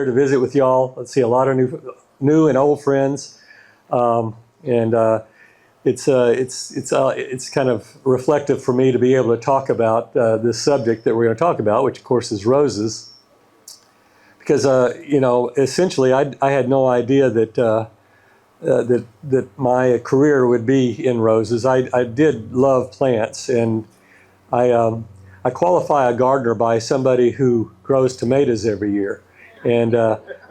here to visit with y'all. Let's see a lot of new and old friends, and it's kind of reflective for me to be able to talk about this subject that we're going to talk about, which of course is roses, because essentially I had no idea that that my career would be in roses. I did love plants, and I qualify a gardener by somebody who grows tomatoes every year, and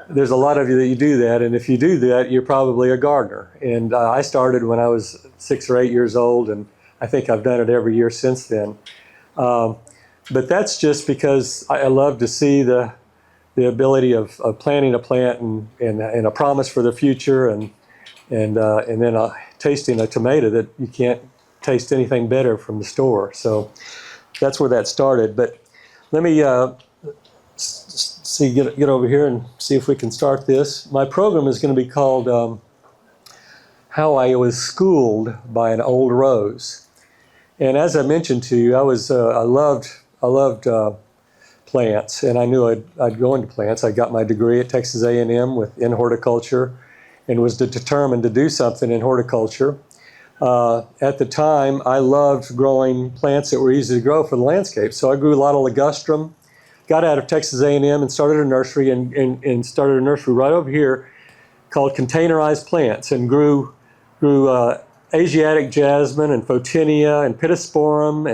there's a lot of you that you do that, and if you do that, you're probably a gardener. And I started when I was 6 or 8 years old, and I think I've done it every year since then. But that's just because I love to see the ability of planting a plant and a promise for the future, and then tasting a tomato that you can't taste anything better from the store. So that's where that started. But let me get over here and see if we can start this. My program is going to be called How I Was Schooled by an Old Rose. And as I mentioned to you, I loved plants, and I knew I'd go into plants. I got my degree at Texas A&M in horticulture, and was determined to do something in horticulture. At the time, I loved growing plants that were easy to grow for the landscape. So I grew a lot of ligustrum, got out of Texas A&M and started a nursery, and started a nursery right over here called Containerized Plants, and grew Asiatic jasmine and photinia and pittosporum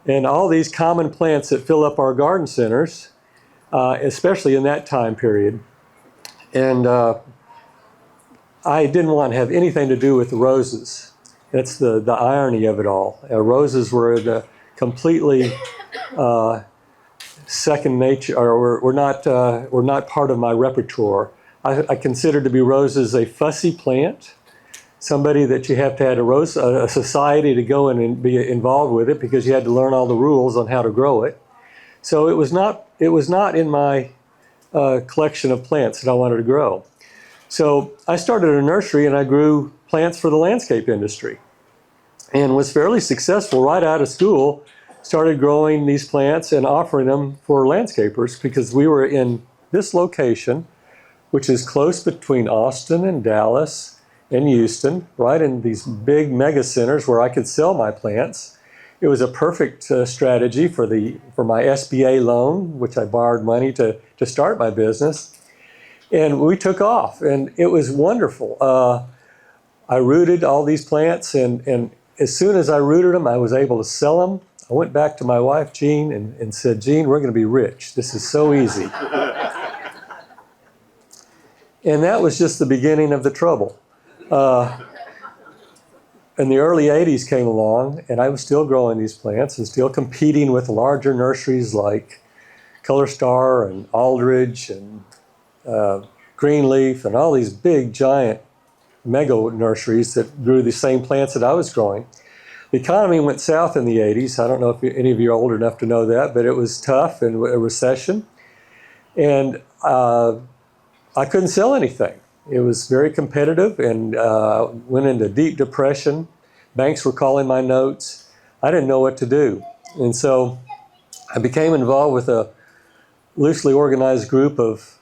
and all these common plants that fill up our garden centers, especially in that time period. And I didn't want to have anything to do with the roses. That's the irony of it all. Roses were the completely second nature, or were not part of my repertoire. I considered to be roses a fussy plant, somebody that you have to have a society to go in and be involved with it, because you had to learn all the rules on how to grow it. So it was not in my collection of plants that I wanted to grow. So I started a nursery, and I grew plants for the landscape industry, and was fairly successful right out of school. Started growing these plants and offering them for landscapers, because we were in this location, which is close between Austin and Dallas and Houston, right in these big mega centers where I could sell my plants. It was a perfect strategy for my SBA loan, which I borrowed money to start my business. And we took off, and it was wonderful. I rooted all these plants, and as soon as I rooted them, I was able to sell them. I went back to my wife, Jean, and said, Jean, we're going to be rich. This is so easy. And that was just the beginning of the trouble. And the early 80s came along, and I was still growing these plants and still competing with larger nurseries like Color Star and Aldridge and Greenleaf and all these big, giant mega nurseries that grew the same plants that I was growing. The economy went south in the 80s. I don't know if any of you are old enough to know that, but it was tough, and a recession. And I couldn't sell anything. It was very competitive, and went into deep depression. Banks were calling my notes. I didn't know what to do. And so I became involved with a loosely organized group of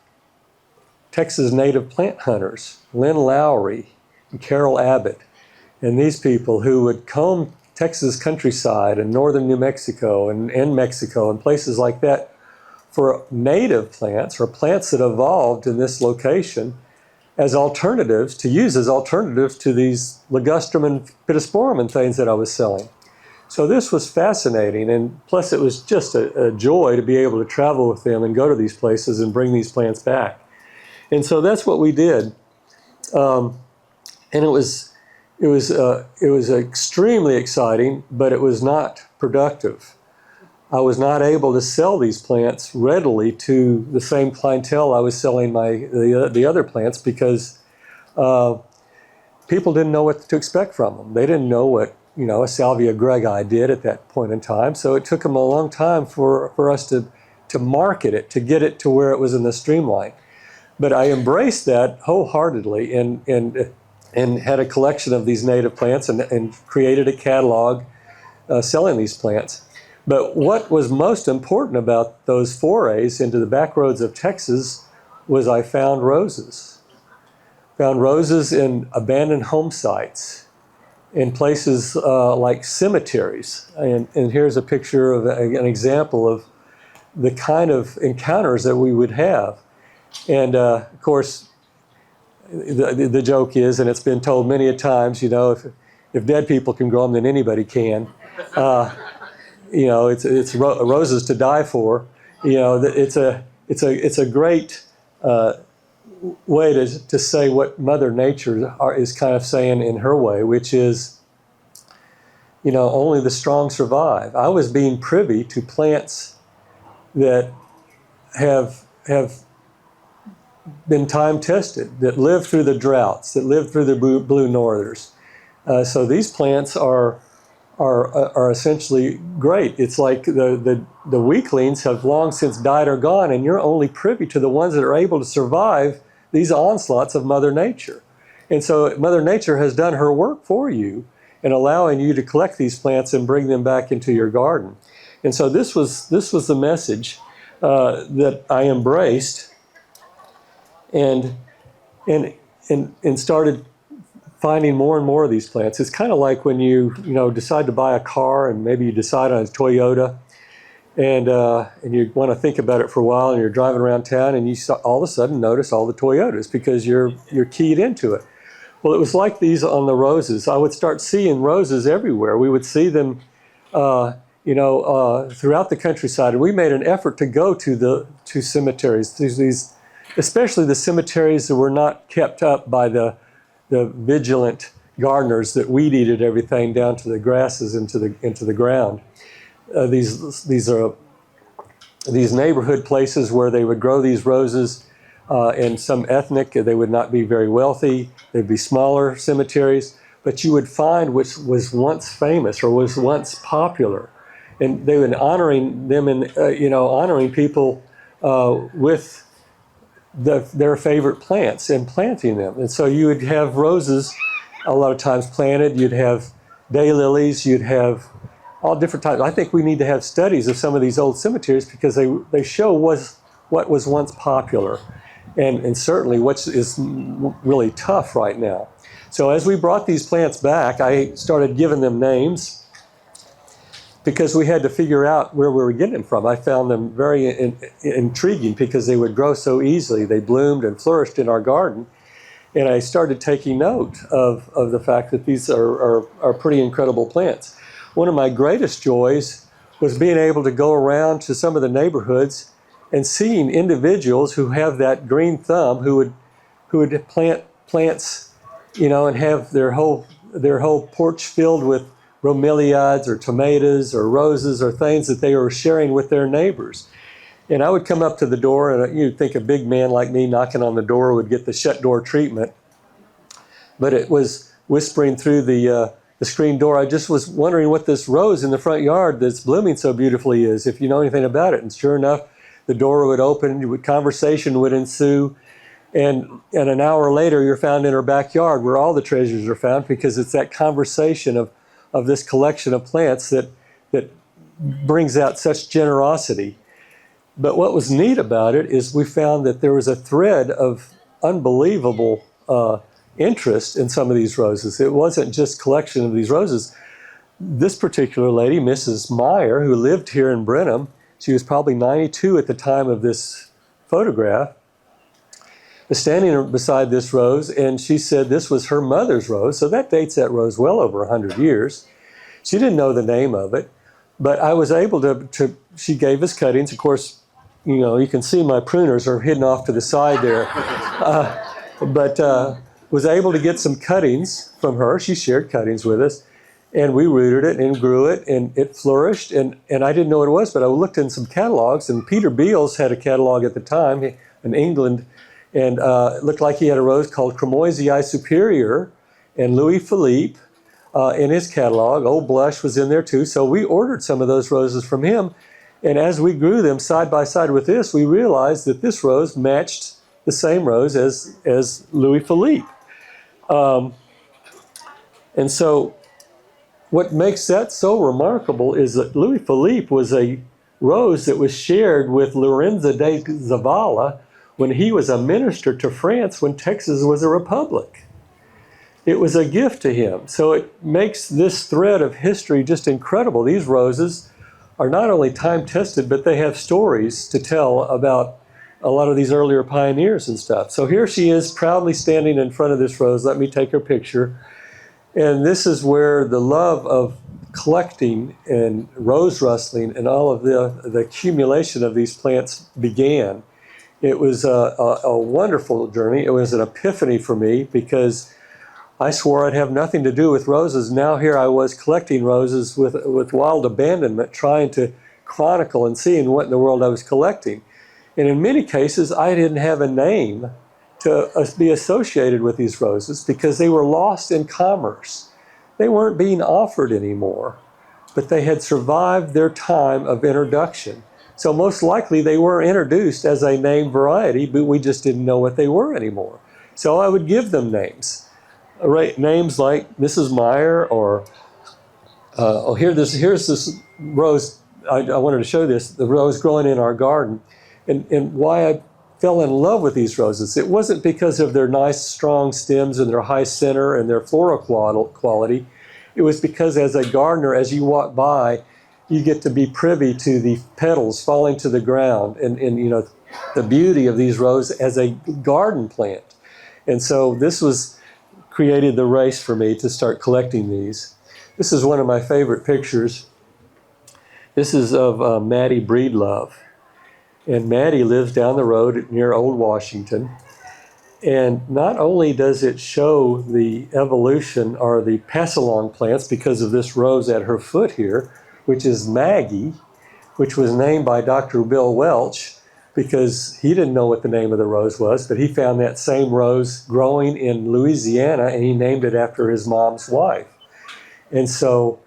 Texas native plant hunters, Lynn Lowry and Carol Abbott, and these people who would comb Texas countryside and northern New Mexico and Mexico and places like that for native plants, or plants that evolved in this location, as alternatives to these ligustrum and pittosporum and things that I was selling. So this was fascinating, and plus it was just a joy to be able to travel with them and go to these places and bring these plants back. And so that's what we did, and it was extremely exciting, but it was not productive. I was not able to sell these plants readily to the same clientele I was selling the other plants, because people didn't know what to expect from them. They didn't know what a Salvia greggii did at that point in time. So it took them a long time for us to market it, to get it to where it was in the streamline. But I embraced that wholeheartedly, and had a collection of these native plants, and created a catalog selling these plants. But what was most important about those forays into the back roads of Texas was I found roses. Found roses in abandoned home sites, in places like cemeteries. And here's a picture of an example of the kind of encounters that we would have. And of course, the joke is, and it's been told many a times, you know, if dead people can grow them, then anybody can. You know, it's roses to die for. You know, it's a great way to say what Mother Nature is kind of saying in her way, which is, you know, only the strong survive. I was being privy to plants that have been time tested, that live through the droughts, that live through the blue northers. So these plants are essentially great. It's like the weaklings have long since died or gone, and you're only privy to the ones that are able to survive these onslaughts of Mother Nature. And so Mother Nature has done her work for you in allowing you to collect these plants and bring them back into your garden. And so this was the message that I embraced, and started finding more and more of these plants. It's kind of like when you decide to buy a car, and maybe you decide on a Toyota, and you want to think about it for a while, and you're driving around town, and you all of a sudden notice all the Toyotas because you're keyed into it. Well, it was like these on the roses. I would start seeing roses everywhere. We would see them, throughout the countryside, and we made an effort to go to cemeteries. These, especially the cemeteries that were not kept up by the vigilant gardeners that weed-eated everything down to the grasses into the ground. These neighborhood places where they would grow these roses, and some ethnic, they would not be very wealthy. They'd be smaller cemeteries, but you would find which was once famous or was once popular, and they would honoring them and honoring people with their favorite plants and planting them. And so you would have roses a lot of times planted. You'd have daylilies. You'd have all different types. I think we need to have studies of some of these old cemeteries because they show what was once popular, and certainly what is really tough right now. So as we brought these plants back, I started giving them names because we had to figure out where we were getting them from. I found them very intriguing because they would grow so easily. They bloomed and flourished in our garden. And I started taking note of the fact that these are pretty incredible plants. One of my greatest joys was being able to go around to some of the neighborhoods and seeing individuals who have that green thumb who would plant plants, and have their whole porch filled with bromeliads or tomatoes or roses or things that they were sharing with their neighbors. And I would come up to the door, and you'd think a big man like me knocking on the door would get the shut door treatment. But it was whispering through the screen door. I just was wondering what this rose in the front yard that's blooming so beautifully is, if you know anything about it. And sure enough, the door would open, conversation would ensue. And an hour later, you're found in her backyard where all the treasures are found, because it's that conversation of this collection of plants that brings out such generosity. But what was neat about it is we found that there was a thread of unbelievable interest in some of these roses. It wasn't just collection of these roses. This particular lady, Mrs. Meyer, who lived here in Brenham, she was probably 92 at the time of this photograph, was standing beside this rose, and she said this was her mother's rose, so that dates that rose well over 100 years. She didn't know the name of it, but I was able to she gave us cuttings. Of course, you can see my pruners are hidden off to the side there, but was able to get some cuttings from her. She shared cuttings with us, and we rooted it and grew it, and it flourished, and I didn't know what it was, but I looked in some catalogs, and Peter Beals had a catalog at the time in England, and it looked like he had a rose called Cremoisii Superior, and Louis Philippe in his catalog. Old Blush was in there too, so we ordered some of those roses from him, and as we grew them side by side with this, we realized that this rose matched the same rose as Louis Philippe. And so what makes that so remarkable is that Louis Philippe was a rose that was shared with Lorenza de Zavala, when he was a minister to France when Texas was a republic. It was a gift to him. So it makes this thread of history just incredible. These roses are not only time-tested, but they have stories to tell about a lot of these earlier pioneers and stuff. So here she is proudly standing in front of this rose. Let me take her picture. And this is where the love of collecting and rose rustling and all of the accumulation of these plants began. It was a wonderful journey. It was an epiphany for me because I swore I'd have nothing to do with roses. Now here I was collecting roses with wild abandonment, trying to chronicle and seeing what in the world I was collecting. And in many cases, I didn't have a name to be associated with these roses because they were lost in commerce. They weren't being offered anymore, but they had survived their time of introduction. So most likely they were introduced as a named variety, but we just didn't know what they were anymore. So I would give them names. Names like Mrs. Meyer or, here's this rose. I wanted to show this, the rose growing in our garden. And why I fell in love with these roses. It wasn't because of their nice, strong stems and their high center and their floral quality. It was because as a gardener, as you walk by, you get to be privy to the petals falling to the ground and you know, the beauty of these roses as a garden plant. And so this created the race for me to start collecting these. This is one of my favorite pictures. This is of Maddie Breedlove. And Maddie lives down the road near Old Washington. And not only does it show the evolution or the pass-along plants because of this rose at her foot here, which is Maggie, which was named by Dr. Bill Welch because he didn't know what the name of the rose was, but he found that same rose growing in Louisiana and he named it after his mom's wife. And so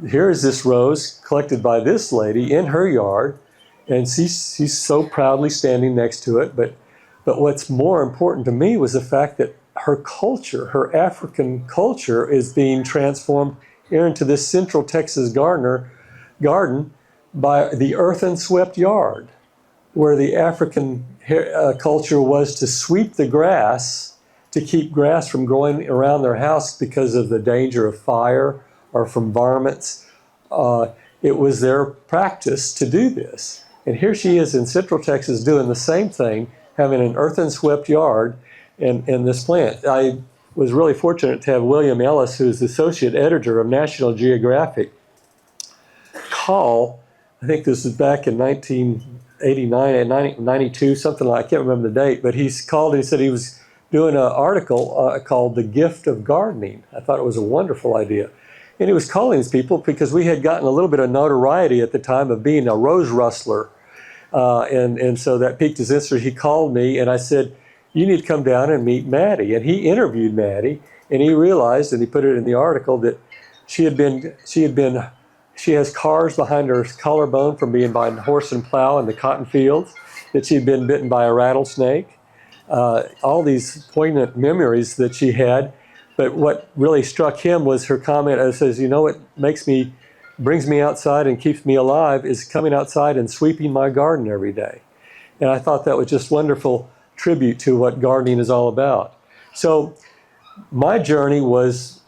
here is this rose collected by this lady in her yard. And she's so proudly standing next to it. But what's more important to me was the fact that her culture, her African culture, is being transformed here into this central Texas garden by the earthen swept yard, where the African culture was to sweep the grass to keep grass from growing around their house because of the danger of fire or from varmints. It was their practice to do this. And here she is in Central Texas doing the same thing, having an earthen swept yard and this plant. I was really fortunate to have William Ellis, who's the associate editor of National Geographic, call, I think this is back in 1989 and 92, something like, I can't remember the date, but he's called and he said he was doing an article called The Gift of Gardening. I thought it was a wonderful idea. And he was calling these people because we had gotten a little bit of notoriety at the time of being a rose rustler. And so that piqued his interest. He called me and I said, you need to come down and meet Maddie. And he interviewed Maddie and he realized, and he put it in the article, that she has scars behind her collarbone from being by a horse and plow in the cotton fields, that she'd been bitten by a rattlesnake, all these poignant memories that she had. But what really struck him was her comment that says, you know what brings me outside and keeps me alive is coming outside and sweeping my garden every day. And I thought that was just wonderful tribute to what gardening is all about. So my journey was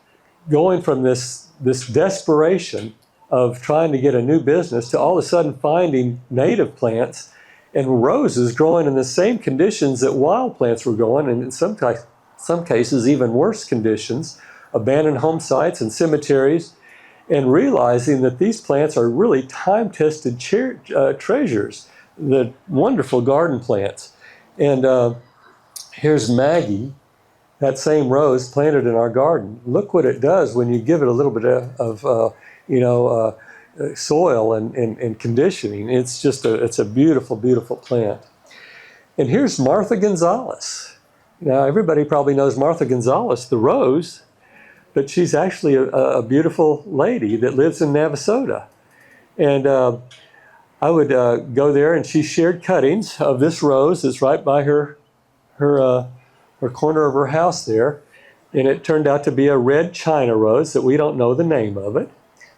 going from this desperation of trying to get a new business to all of a sudden finding native plants and roses growing in the same conditions that wild plants were growing, and in some cases even worse conditions, abandoned home sites and cemeteries, and realizing that these plants are really time-tested treasures, the wonderful garden plants. And here's Maggie, that same rose planted in our garden. Look what it does when you give it a little bit of soil and conditioning. It's just it's a beautiful, beautiful plant. And here's Martha Gonzalez. Now, everybody probably knows Martha Gonzalez, the rose, but she's actually a beautiful lady that lives in Navasota. And I would go there, and she shared cuttings of this rose that's right by her corner of her house there. And it turned out to be a red China rose that we don't know the name of it.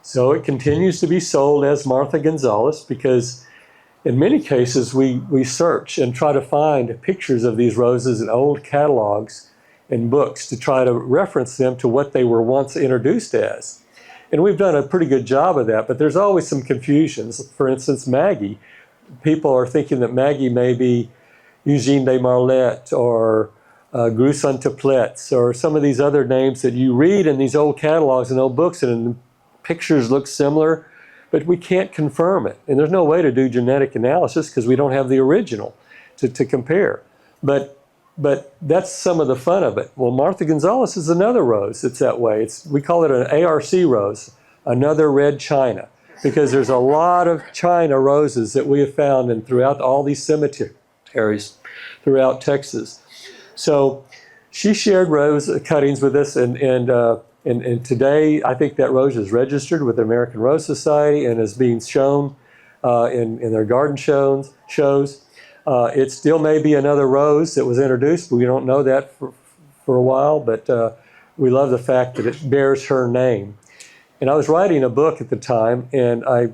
So it continues to be sold as Martha Gonzalez because in many cases, we search and try to find pictures of these roses in old catalogs and books to try to reference them to what they were once introduced as. And we've done a pretty good job of that, but there's always some confusions. For instance, Maggie. People are thinking that Maggie may be Eugene de Marlette or Gruson Teplitz or some of these other names that you read in these old catalogs and old books, and the pictures look similar, but we can't confirm it. And there's no way to do genetic analysis because we don't have the original to compare. But that's some of the fun of it. Well, Martha Gonzalez is another rose that's that way. We call it an ARC rose, another red China, because there's a lot of China roses that we have found throughout all these cemeteries throughout Texas. So she shared rose cuttings with us, and today I think that rose is registered with the American Rose Society and is being shown in their garden shows. It still may be another rose that was introduced, but we don't know that for a while, but we love the fact that it bears her name. And I was writing a book at the time, and I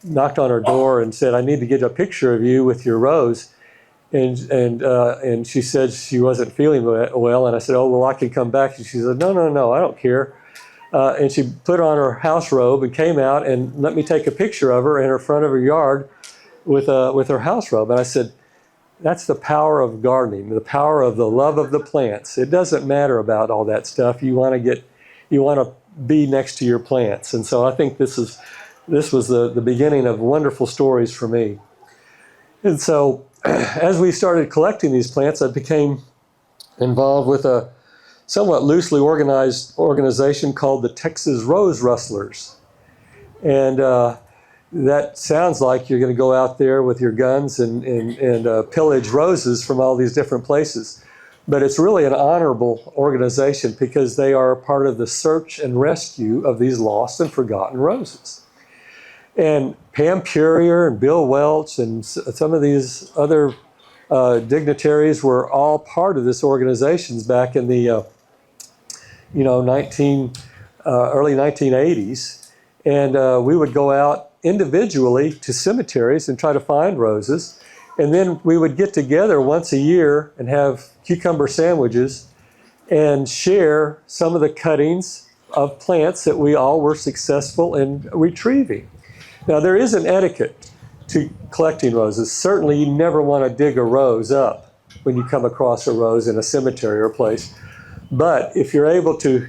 knocked on her door and said, I need to get a picture of you with your rose. And she said she wasn't feeling well, and I said, oh, well, I can come back. And she said, no, I don't care. And she put on her house robe and came out and let me take a picture of her in her front of her yard with her house robe. And I said, that's the power of gardening, the power of the love of the plants. It doesn't matter about all that stuff. You want to be next to your plants. And so I think this was the beginning of wonderful stories for me. And so as we started collecting these plants, I became involved with a somewhat loosely organized organization called the Texas Rose Rustlers. And that sounds like you're going to go out there with your guns and pillage roses from all these different places. But it's really an honorable organization because they are part of the search and rescue of these lost and forgotten roses. And Pam Purrier and Bill Welch and some of these other dignitaries were all part of this organization back in the early 1980s. And we would go out individually to cemeteries and try to find roses. And then we would get together once a year and have cucumber sandwiches and share some of the cuttings of plants that we all were successful in retrieving. Now, there is an etiquette to collecting roses. Certainly, you never want to dig a rose up when you come across a rose in a cemetery or place. But if you're able to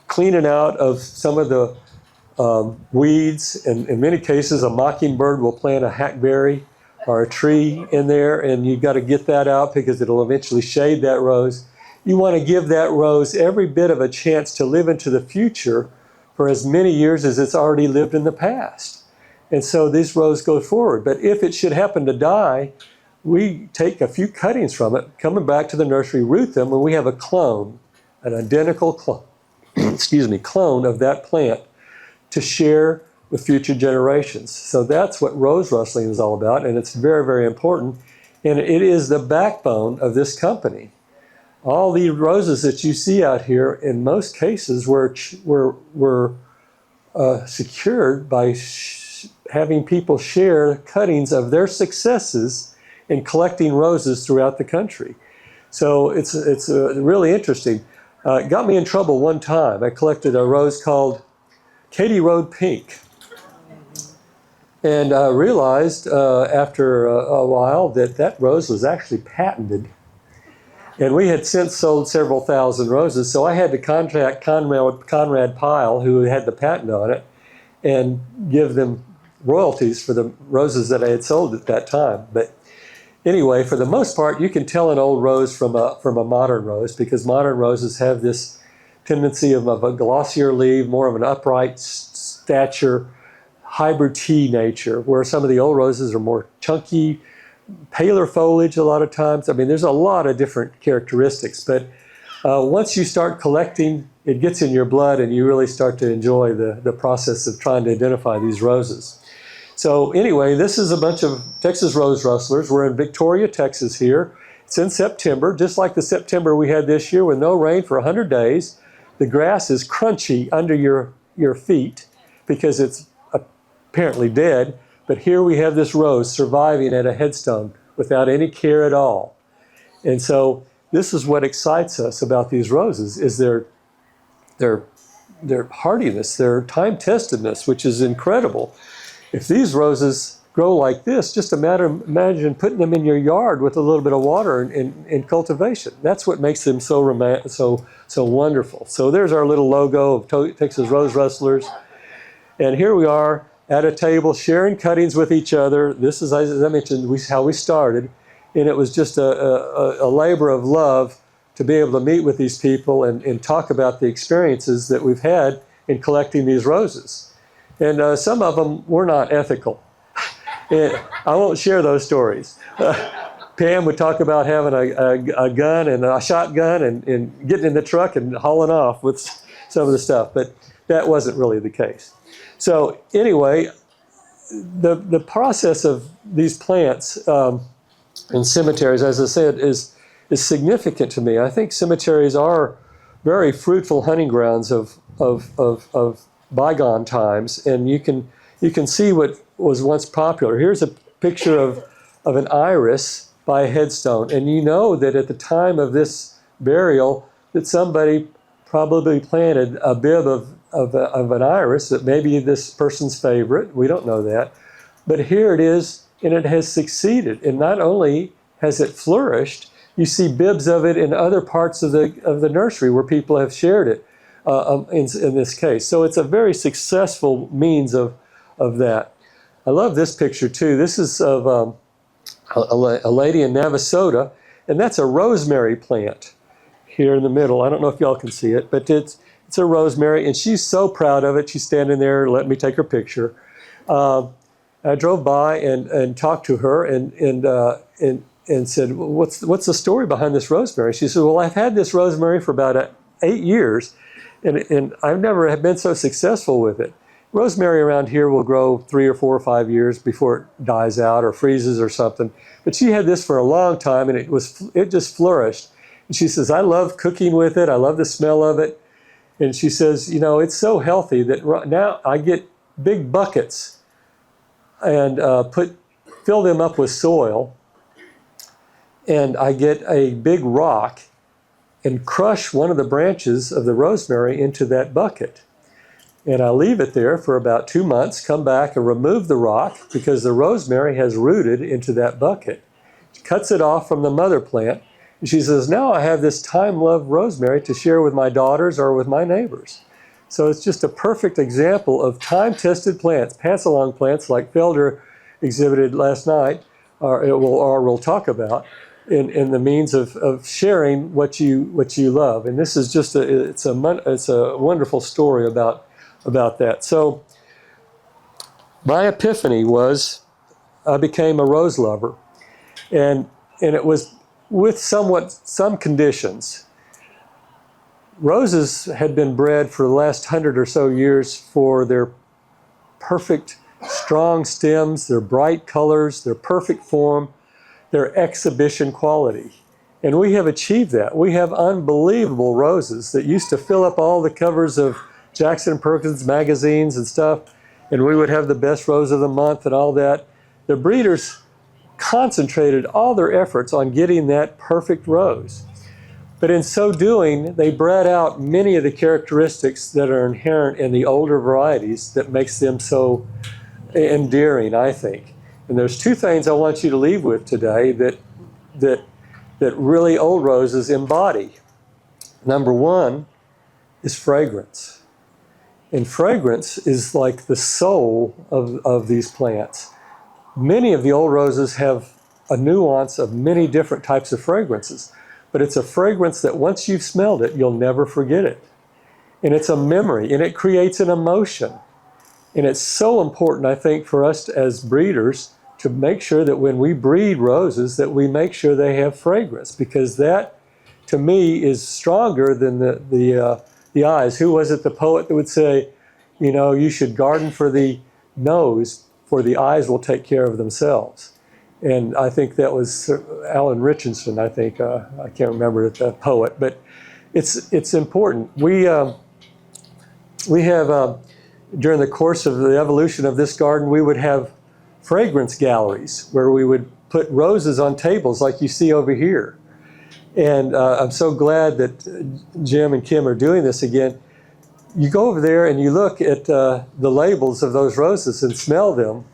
clean it out of some of the weeds, and in many cases, a mockingbird will plant a hackberry or a tree in there, and you've got to get that out because it'll eventually shade that rose. You want to give that rose every bit of a chance to live into the future for as many years as it's already lived in the past. And so this rose goes forward. But if it should happen to die, we take a few cuttings from it, coming back to the nursery, root them, and we have a clone, an identical clone, clone of that plant to share with future generations. So that's what rose rustling is all about, and it's very, very important. And it is the backbone of this company. All the roses that you see out here, in most cases, were secured by having people share cuttings of their successes in collecting roses throughout the country. So it's really interesting. It got me in trouble one time. I collected a rose called Katy Road Pink. And I realized after a while that rose was actually patented. And we had since sold several thousand roses, so I had to contact Conrad Pyle, who had the patent on it, and give them royalties for the roses that I had sold at that time. But anyway, for the most part, you can tell an old rose from a modern rose, because modern roses have this tendency of a glossier leaf, more of an upright stature, hybrid tea nature, where some of the old roses are more chunky, paler foliage a lot of times. I mean, there's a lot of different characteristics, but once you start collecting, it gets in your blood and you really start to enjoy the process of trying to identify these roses. So anyway, this is a bunch of Texas rose rustlers. We're in Victoria, Texas here. It's in September, just like the September we had this year with no rain for 100 days. The grass is crunchy under your feet because it's apparently dead. But here we have this rose surviving at a headstone without any care at all. And so this is what excites us about these roses, is their hardiness, their time-testedness, which is incredible. If these roses grow like this, just imagine putting them in your yard with a little bit of water in cultivation. That's what makes them so wonderful. So there's our little logo of Texas Rose Rustlers. And here we are at a table sharing cuttings with each other. This is, as I mentioned, how we started. And it was just a labor of love to be able to meet with these people and talk about the experiences that we've had in collecting these roses. And some of them were not ethical. And I won't share those stories. Pam would talk about having a gun and a shotgun and getting in the truck and hauling off with some of the stuff, but that wasn't really the case. So anyway, the process of these plants in cemeteries, as I said, is significant to me. I think cemeteries are very fruitful hunting grounds of bygone times, and you can see what was once popular. Here's a picture of an iris by a headstone, and you know that at the time of this burial that somebody probably planted a bib of an iris that may be this person's favorite. We don't know that, but here it is, and it has succeeded. And not only has it flourished, you see bibs of it in other parts of the nursery where people have shared it in this case. So it's a very successful means of that. I love this picture too. This is of a lady in Navasota, and that's a rosemary plant here in the middle. I don't know if y'all can see it, but it's a rosemary, and she's so proud of it. She's standing there, let me take her picture. I drove by and talked to her and said, what's the story behind this rosemary? She said, well, I've had this rosemary for about 8 years, and I've never been so successful with it. Rosemary around here will grow 3 or 4 or 5 years before it dies out or freezes or something. But she had this for a long time, and it just flourished. And she says, I love cooking with it. I love the smell of it. And she says, you know, it's so healthy that now I get big buckets and fill them up with soil, and I get a big rock and crush one of the branches of the rosemary into that bucket. And I leave it there for about 2 months, come back and remove the rock because the rosemary has rooted into that bucket. She cuts it off from the mother plant, and she says, now I have this time-loved rosemary to share with my daughters or with my neighbors. So it's just a perfect example of time-tested plants, pass-along plants like Felder exhibited last night, or we'll talk about, in the means of sharing what you love. And this is just it's a wonderful story about that. So my epiphany was I became a rose lover, and it was with some conditions. Roses had been bred for the last 100 or so years for their perfect, strong stems, their bright colors, their perfect form, their exhibition quality. And we have achieved that. We have unbelievable roses that used to fill up all the covers of Jackson Perkins magazines and stuff, and we would have the best rose of the month and all that. The breeders concentrated all their efforts on getting that perfect rose. But in so doing, they bred out many of the characteristics that are inherent in the older varieties that makes them so endearing, I think. And there's 2 things I want you to leave with today that really old roses embody. Number 1 is fragrance. And fragrance is like the soul of these plants. Many of the old roses have a nuance of many different types of fragrances, but it's a fragrance that once you've smelled it, you'll never forget it. And it's a memory, and it creates an emotion. And it's so important, I think, for us as breeders to make sure that when we breed roses, that we make sure they have fragrance, because that, to me, is stronger than the eyes. Who was it, the poet that would say, you know, you should garden for the nose, for the eyes will take care of themselves. And I think that was Alan Richardson, I think. I can't remember the poet, but it's important. We have, during the course of the evolution of this garden, we would have fragrance galleries where we would put roses on tables like you see over here. And I'm so glad that Jim and Kim are doing this again. You go over there and you look at the labels of those roses and smell them.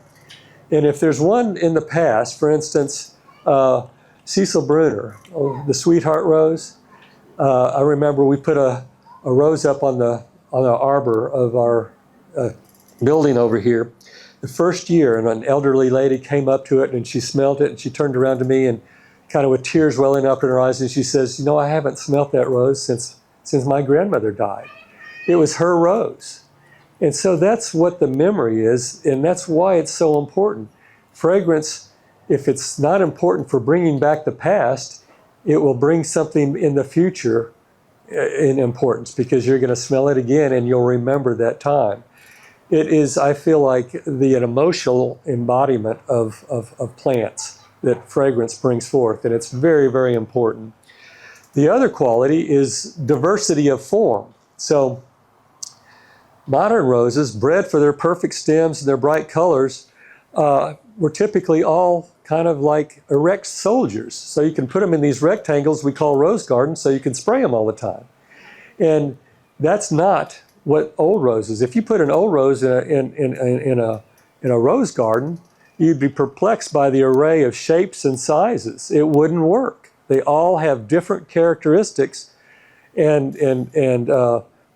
And if there's one in the past, for instance, Cecil Bruner, the Sweetheart Rose, I remember we put a rose up on the arbor of our building over here the first year, and an elderly lady came up to it and she smelled it and she turned around to me and kind of with tears welling up in her eyes, and she says, you know, I haven't smelt that rose since my grandmother died. It was her rose. And so that's what the memory is, and that's why it's so important. Fragrance, if it's not important for bringing back the past, it will bring something in the future in importance, because you're going to smell it again and you'll remember that time. It is, I feel like, an emotional embodiment of plants that fragrance brings forth, and it's very, very important. The other quality is diversity of form. So modern roses, bred for their perfect stems and their bright colors, were typically all kind of like erect soldiers. So you can put them in these rectangles we call rose gardens, so you can spray them all the time. And that's not what old roses. If you put an old rose in a rose garden, you'd be perplexed by the array of shapes and sizes. It wouldn't work. They all have different characteristics and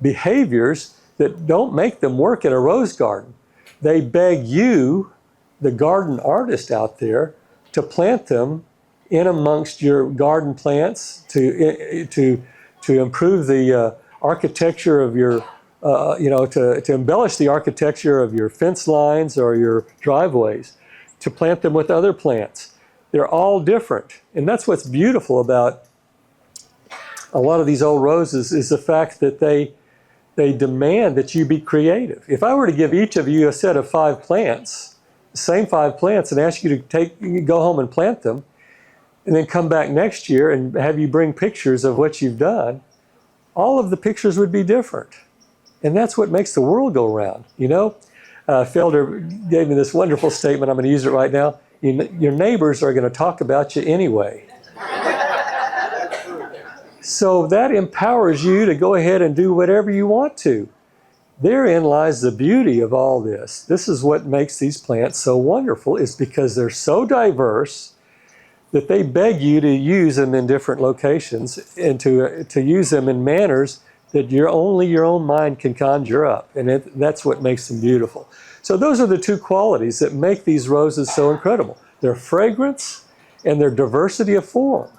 behaviors that don't make them work in a rose garden. They beg you, the garden artist out there, to plant them in amongst your garden plants to improve the architecture of your, to embellish the architecture of your fence lines or your driveways, to plant them with other plants. They're all different. And that's what's beautiful about a lot of these old roses, is the fact that they demand that you be creative. If I were to give each of you a set of 5 plants, the same 5 plants, and ask you to go home and plant them, and then come back next year and have you bring pictures of what you've done, all of the pictures would be different. And that's what makes the world go round, you know? Felder gave me this wonderful statement. I'm going to use it right now. Your neighbors are going to talk about you anyway. So that empowers you to go ahead and do whatever you want to. Therein lies the beauty of all this. This is what makes these plants so wonderful, is because they're so diverse that they beg you to use them in different locations and to use them in manners that only your own mind can conjure up. And that's what makes them beautiful. So those are the 2 qualities that make these roses so incredible. Their fragrance and their diversity of form.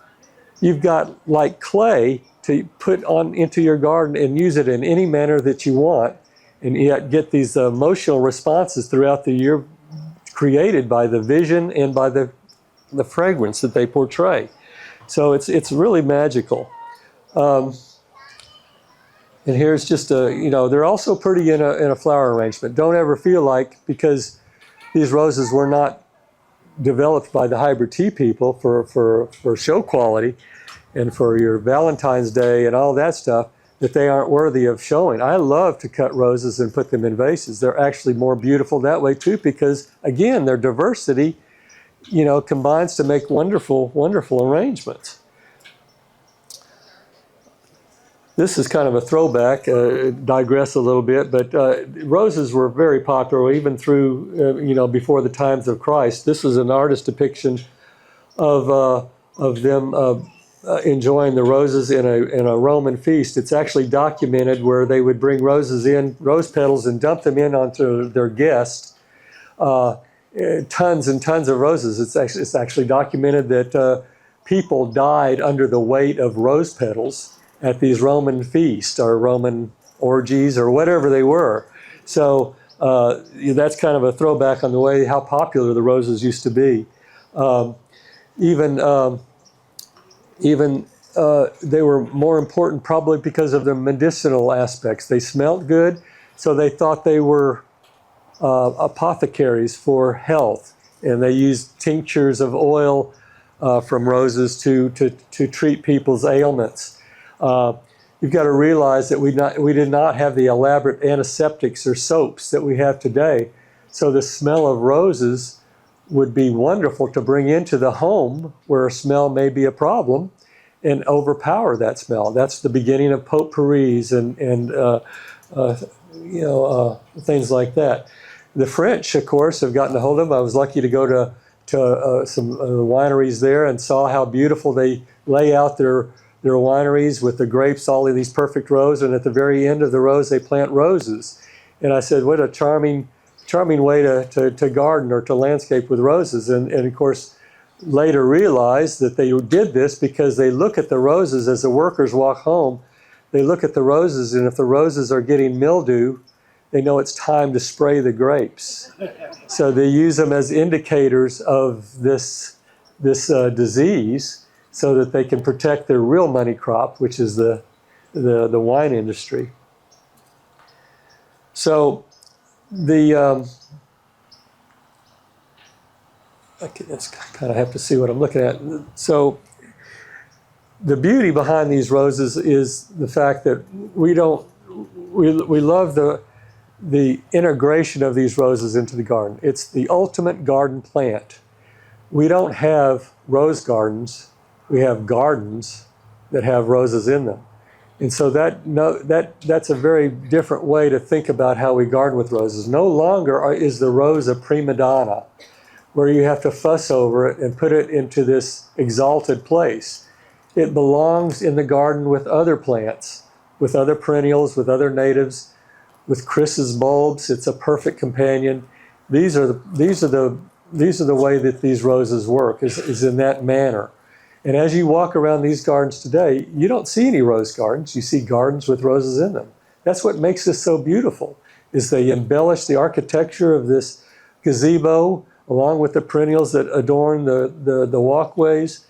You've got like clay to put on into your garden and use it in any manner that you want, and yet get these emotional responses throughout the year created by the vision and by the fragrance that they portray. So it's really magical. And here's just they're also pretty in a flower arrangement. Don't ever feel like, because these roses were not developed by the hybrid tea people for show quality and for your Valentine's Day and all that stuff, that they aren't worthy of showing. I love to cut roses and put them in vases. They're actually more beautiful that way too, because again, their diversity, combines to make wonderful, wonderful arrangements. This is kind of a throwback, digress a little bit, but roses were very popular even through, before the times of Christ. This was an artist depiction of them enjoying the roses in a Roman feast. It's actually documented where they would bring rose petals and dump them in onto their guests. Tons and tons of roses. It's actually documented that people died under the weight of rose petals at these Roman feasts or Roman orgies or whatever they were. So that's kind of a throwback on the way how popular the roses used to be. Even they were more important probably because of their medicinal aspects. They smelt good, so they thought they were apothecaries for health, and they used tinctures of oil from roses to treat people's ailments. You've got to realize that we did not have the elaborate antiseptics or soaps that we have today. So the smell of roses would be wonderful to bring into the home where a smell may be a problem and overpower that smell. That's the beginning of potpourris and things like that. The French, of course, have gotten a hold of them. I was lucky to go to some wineries there and saw how beautiful they lay out their wineries with the grapes, all of these perfect rows, and at the very end of the rows they plant roses. And I said, what a charming way to garden or to landscape with roses. And of course, later realized that they did this because they look at the roses as the workers walk home. They look at the roses, and if the roses are getting mildew, they know it's time to spray the grapes. So they use them as indicators of this disease so that they can protect their real money crop, which is the wine industry. So I just kind of have to see what I'm looking at. So the beauty behind these roses is the fact that we love the integration of these roses into the garden. It's the ultimate garden plant. We don't have rose gardens. We have gardens that have roses in them. And so that's a very different way to think about how we garden with roses. No longer is the rose a prima donna, where you have to fuss over it and put it into this exalted place. It belongs in the garden with other plants, with other perennials, with other natives, with Chris's bulbs. It's a perfect companion. These are the way that these roses work, is in that manner. And as you walk around these gardens today, you don't see any rose gardens. You see gardens with roses in them. That's what makes this so beautiful, is they embellish the architecture of this gazebo along with the perennials that adorn the walkways.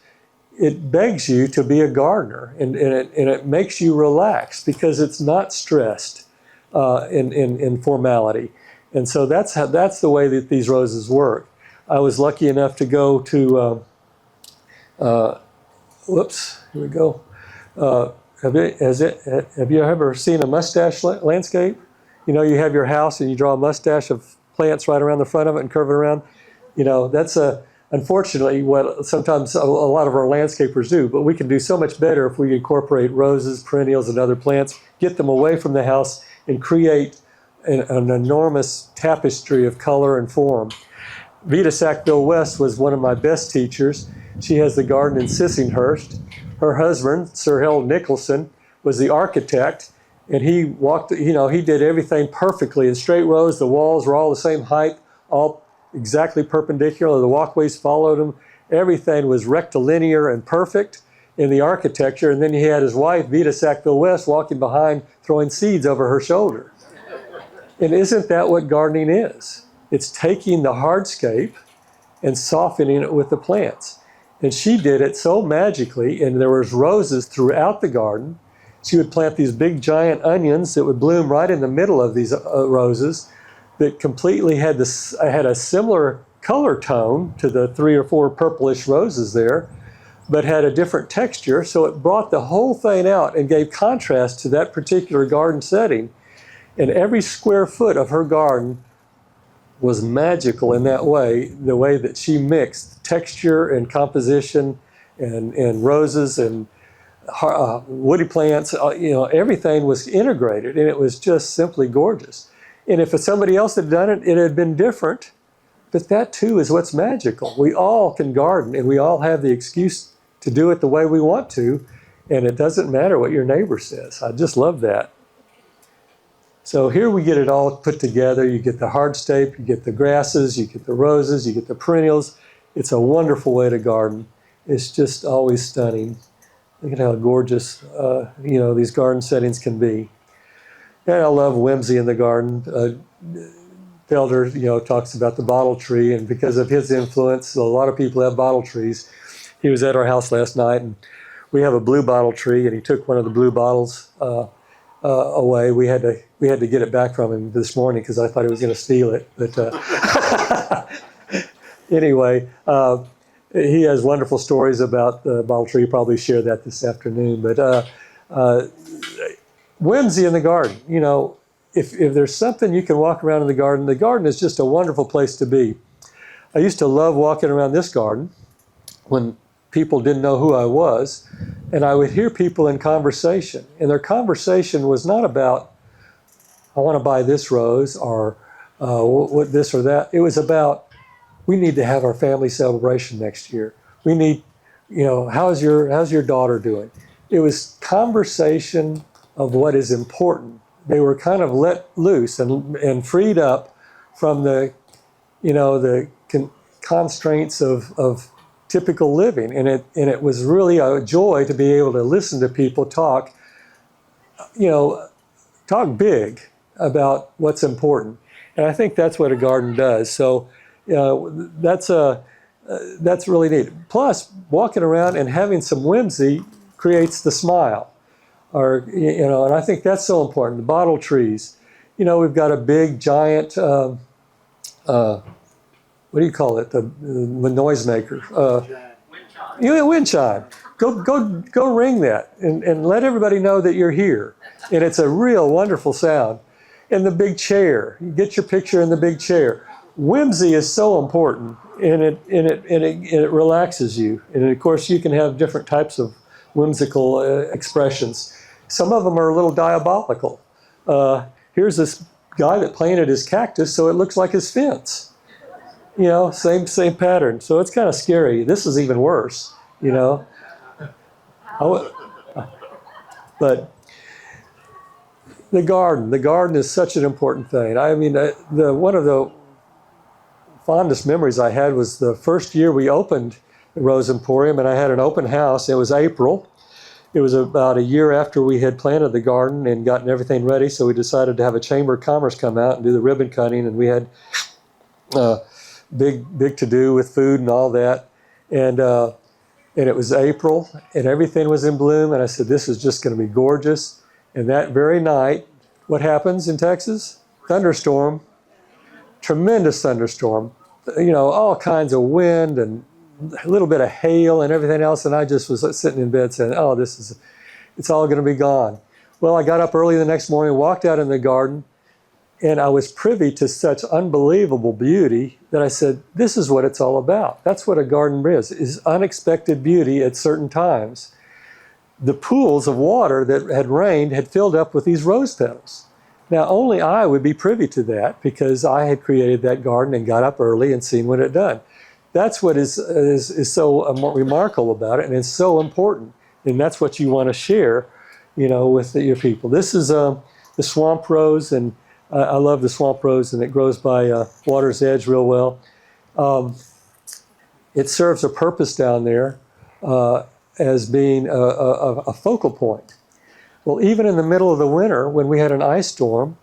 It begs you to be a gardener, and it makes you relax because it's not stressed in formality. And so that's the way that these roses work. I was lucky enough to go to whoops, here we go. Have you ever seen a mustache landscape? You know, you have your house and you draw a mustache of plants right around the front of it and curve it around. You know, that's unfortunately what sometimes a lot of our landscapers do, but we can do so much better if we incorporate roses, perennials, and other plants, get them away from the house, and create an enormous tapestry of color and form. Vita Sackville West was one of my best teachers. She has the garden in Sissinghurst. Her husband, Sir Harold Nicholson, was the architect, and he did everything perfectly in straight rows. The walls were all the same height, all exactly perpendicular. The walkways followed them. Everything was rectilinear and perfect in the architecture. And then he had his wife, Vita Sackville West, walking behind, throwing seeds over her shoulder. And isn't that what gardening is? It's taking the hardscape and softening it with the plants. And she did it so magically, and there was roses throughout the garden. She would plant these big giant onions that would bloom right in the middle of these roses that completely had a similar color tone to the 3 or 4 purplish roses there, but had a different texture. So it brought the whole thing out and gave contrast to that particular garden setting. And every square foot of her garden was magical in that way, the way that she mixed texture and composition and roses and woody plants. Everything was integrated, and it was just simply gorgeous. And if somebody else had done it, it had been different. But that too is what's magical. We all can garden, and we all have the excuse to do it the way we want to, and it doesn't matter what your neighbor says. I just love that. So here we get it all put together. You get the hardscape, you get the grasses, you get the roses, you get the perennials. It's a wonderful way to garden. It's just always stunning. Look at how gorgeous these garden settings can be. And I love whimsy in the garden. Felder, talks about the bottle tree, and because of his influence, a lot of people have bottle trees. He was at our house last night, and we have a blue bottle tree, and he took one of the blue bottles away. We had to get it back from him this morning because I thought he was going to steal it. But anyway, he has wonderful stories about the bottle tree. He'll probably share that this afternoon. But whimsy in the garden. If there's something you can walk around in the garden is just a wonderful place to be. I used to love walking around this garden when people didn't know who I was, and I would hear people in conversation, and their conversation was not about, I want to buy this rose, or what this or that. It was about, we need to have our family celebration next year. We need, how's your daughter doing? It was conversation of what is important. They were kind of let loose and freed up from the, the constraints of typical living. And it was really a joy to be able to listen to people talk big about what's important. And I think that's what a garden does. So that's really neat. Plus, walking around and having some whimsy creates the smile. And I think that's so important. The bottle trees. We've got a big, giant, what do you call it? The noisemaker. Wind chime. Go ring that and let everybody know that you're here. And it's a real wonderful sound. And the big chair. You get your picture in the big chair. Whimsy is so important, and it relaxes you. And of course, you can have different types of whimsical expressions. Some of them are a little diabolical. Here's this guy that planted his cactus so it looks like his fence. Same pattern. So it's kind of scary. This is even worse. But the garden is such an important thing. I mean, one of the fondest memories I had was the first year we opened the Rose Emporium, and I had an open house. It was April. It was about a year after we had planted the garden and gotten everything ready, so we decided to have a Chamber of Commerce come out and do the ribbon cutting, and we had big to do with food and all that. And it was April, and everything was in bloom, and I said, this is just going to be gorgeous. And that very night, what happens in Texas? Thunderstorm, tremendous thunderstorm, all kinds of wind and a little bit of hail and everything else. And I just was sitting in bed saying, oh, it's all going to be gone. Well, I got up early the next morning, walked out in the garden, and I was privy to such unbelievable beauty that I said, this is what it's all about. That's what a garden is unexpected beauty at certain times. The pools of water that had rained had filled up with these rose petals. Now, only I would be privy to that because I had created that garden and got up early and seen what it done. That's what is so remarkable about it, and it's so important. And that's what you want to share, with your people. This is the swamp rose, and I love the swamp rose, and it grows by water's edge real well. It serves a purpose down there. As being a focal point. Well, even in the middle of the winter, when we had an ice storm,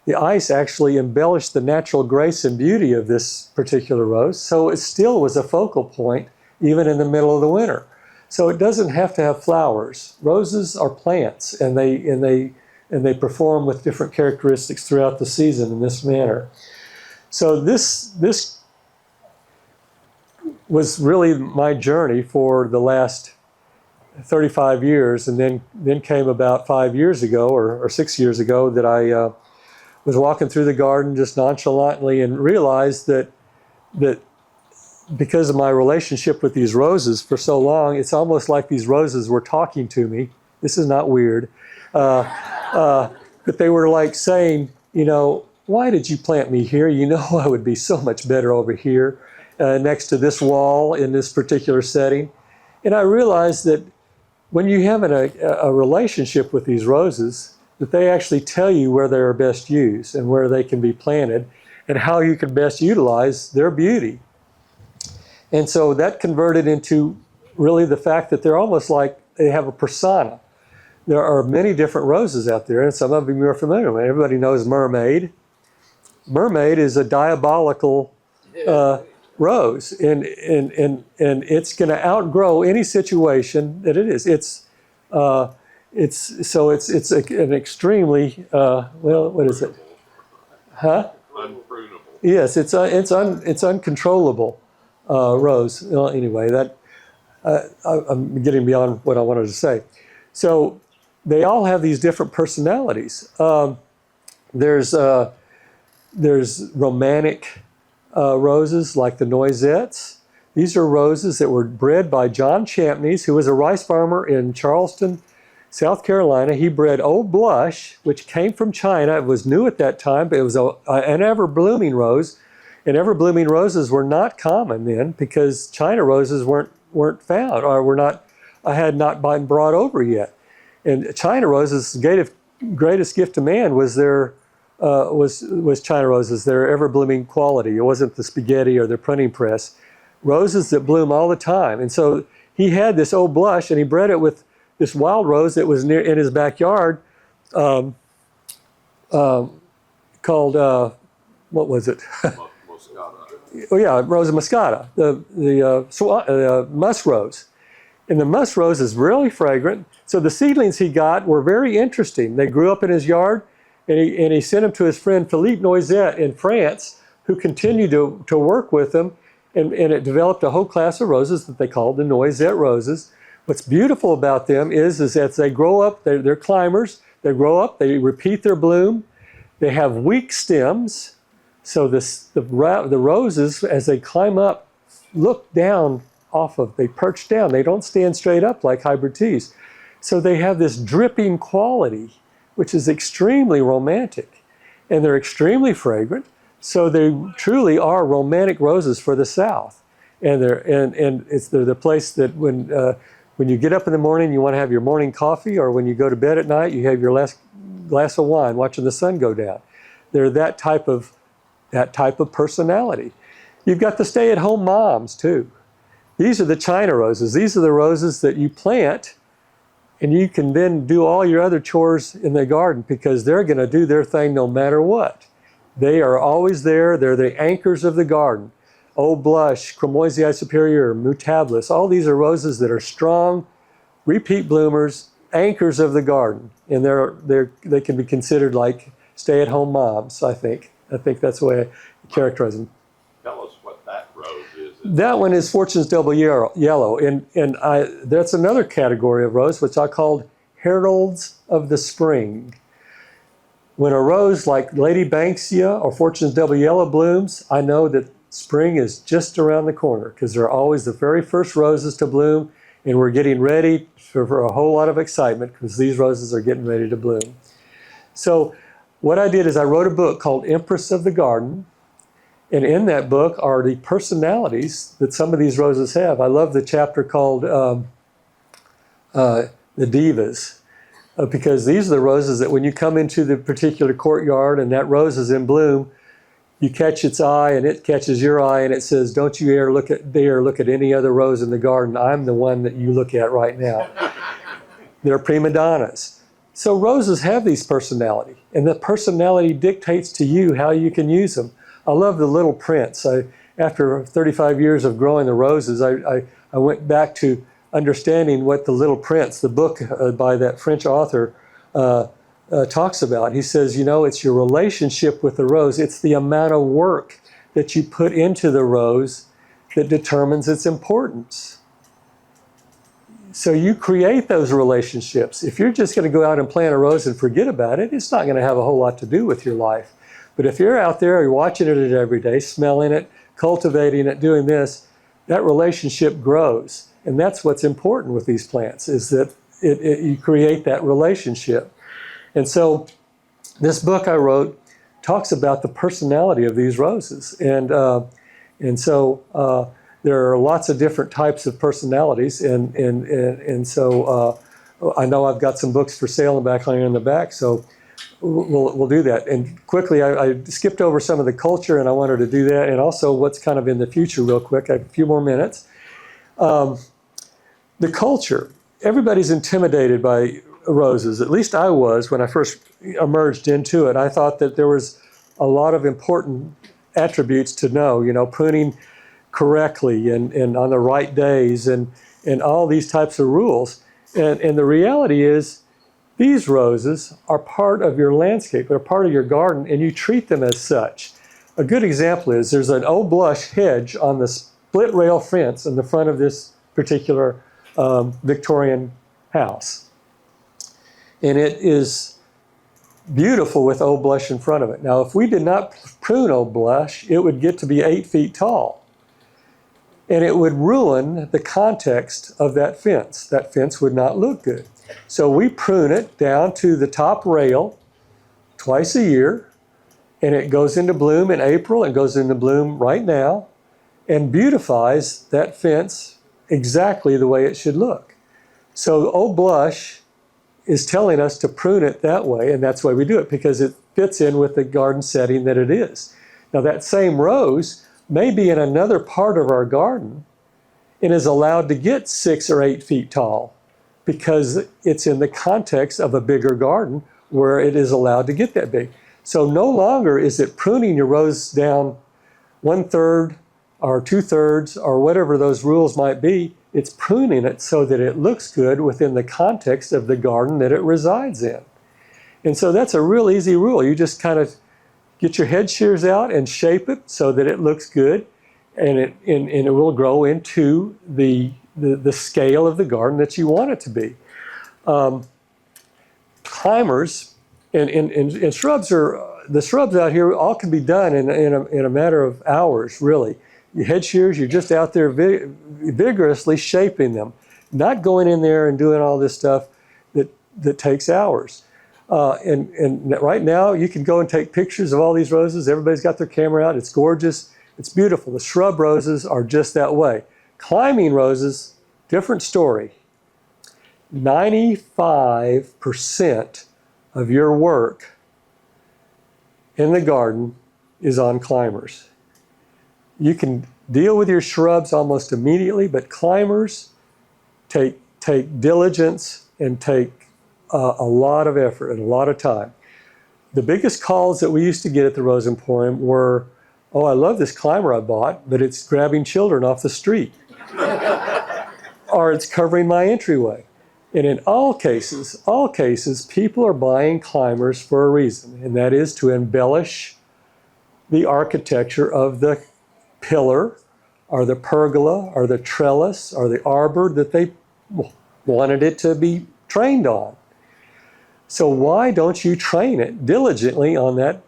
the ice actually embellished the natural grace and beauty of this particular rose, so it still was a focal point, even in the middle of the winter. So it doesn't have to have flowers. Roses are plants, and they perform with different characteristics throughout the season in this manner. So this was really my journey for the last 35 years, and then came about 5 years ago or 6 years ago that I was walking through the garden just nonchalantly and realized that because of my relationship with these roses for so long, it's almost like these roses were talking to me. This is not weird. But they were like saying, why did you plant me here? I would be so much better over here next to this wall in this particular setting. And I realized that when you have a relationship with these roses, that they actually tell you where they are best used and where they can be planted and how you can best utilize their beauty. And so that converted into really the fact that they're almost like they have a persona. There are many different roses out there, and some of them you're familiar with. Everybody knows mermaid. Mermaid is a diabolical rose, and it's going to outgrow any situation that it is. It's an extremely what is it? Huh? Unprunable. Yes, it's uncontrollable rose. Well, anyway, I'm getting beyond what I wanted to say. So they all have these different personalities. There's romantic roses like the noisettes. These are roses that were bred by John Champneys, who was a rice farmer in Charleston, South Carolina. He bred Old Blush, which came from China. It was new at that time, but it was an ever-blooming rose. And ever-blooming roses were not common then because China roses weren't found or had not been brought over yet. And China roses' greatest gift to man was was China roses, their ever-blooming quality. It wasn't the spaghetti or the printing press. Roses that bloom all the time. And so he had this Old Blush, and he bred it with this wild rose that was in his backyard called, what was it? Oh yeah, Rosa moscata, the musk rose. And the musk rose is really fragrant. So the seedlings he got were very interesting. They grew up in his yard, and he sent them to his friend Philippe Noisette in France, who continued to work with them. And it developed a whole class of roses that they called the Noisette roses. What's beautiful about them is as they grow up, they're climbers. They grow up, they repeat their bloom. They have weak stems. So the roses, as they climb up, look down they perch down. They don't stand straight up like hybrid teas. So they have this dripping quality, which is extremely romantic. And they're extremely fragrant. So they truly are romantic roses for the South, and they're the place that when you get up in the morning, you want to have your morning coffee, or when you go to bed at night, you have your last glass of wine, watching the sun go down. They're that type of personality. You've got the stay-at-home moms too. These are the China roses. These are the roses that you plant, and you can then do all your other chores in the garden because they're going to do their thing no matter what. They are always there. They're the anchors of the garden. Old Blush, Cramoisii superior, Mutabilis, all these are roses that are strong, repeat bloomers, anchors of the garden. And they can be considered like stay-at-home moms, I think. I think that's the way I characterize them. Tell us what that rose is. That one is Fortune's Double Yellow. And that's another category of rose, which I called heralds of the spring. When a rose like Lady Banksia or Fortune's Double Yellow blooms, I know that spring is just around the corner because they're always the very first roses to bloom, and we're getting ready for a whole lot of excitement because these roses are getting ready to bloom. So what I did is I wrote a book called Empress of the Garden, and in that book are the personalities that some of these roses have. I love the chapter called The Divas. Because these are the roses that when you come into the particular courtyard and that rose is in bloom, you catch its eye and it catches your eye and it says, don't you dare look at any other rose in the garden. I'm the one that you look at right now. They're prima donnas. So roses have these personality, and the personality dictates to you how you can use them. I love the Little Prince. After 35 years of growing the roses, I went back to understanding what The Little Prince, the book by that French author, talks about. He says, it's your relationship with the rose. It's the amount of work that you put into the rose that determines its importance. So you create those relationships. If you're just going to go out and plant a rose and forget about it, it's not going to have a whole lot to do with your life. But if you're out there, you're watching it every day, smelling it, cultivating it, doing this, that relationship grows. And that's what's important with these plants, is that you create that relationship. And so this book I wrote talks about the personality of these roses. And so there are lots of different types of personalities. And so I know I've got some books for sale back here in the back, so we'll do that. And quickly, I skipped over some of the culture, and I wanted to do that, and also what's kind of in the future real quick. I have a few more minutes. The culture, everybody's intimidated by roses. At least I was when I first emerged into it. I thought that there was a lot of important attributes to know, pruning correctly and on the right days and all these types of rules. And the reality is these roses are part of your landscape. They're part of your garden, and you treat them as such. A good example is there's an Old Blush hedge on the split rail fence in the front of this particular Victorian house. And it is beautiful with old blush in front of it. Now, if we did not prune old blush, it would get to be 8 feet tall. And it would ruin the context of that fence. That fence would not look good. So we prune it down to the top rail twice a year, and it goes into bloom in April and goes into bloom right now and beautifies that fence exactly the way it should look. So old blush is telling us to prune it that way, and that's why we do it, because it fits in with the garden setting that it is. Now that same rose may be in another part of our garden and is allowed to get 6 or 8 feet tall because it's in the context of a bigger garden where it is allowed to get that big. So no longer is it pruning your rose down 1/3 or 2/3 or whatever those rules might be. It's pruning it so that it looks good within the context of the garden that it resides in. And so that's a real easy rule. You just kind of get your head shears out and shape it so that it looks good, and it will grow into the scale of the garden that you want it to be. Climbers and shrubs the shrubs out here all can be done in a matter of hours, really. Your head shears, you're just out there vigorously shaping them, not going in there and doing all this stuff that takes hours. And right now, you can go and take pictures of all these roses. Everybody's got their camera out. It's gorgeous. It's beautiful. The shrub roses are just that way. Climbing roses, different story. 95% of your work in the garden is on climbers. You can deal with your shrubs almost immediately, but climbers take diligence and take a lot of effort and a lot of time. The biggest calls that we used to get at the Rose Emporium were, "Oh, I love this climber I bought, but it's grabbing children off the street." Or it's covering my entryway. And in all cases, people are buying climbers for a reason, and that is to embellish the architecture of the pillar or the pergola or the trellis or the arbor that they wanted it to be trained on. So why don't you train it diligently on that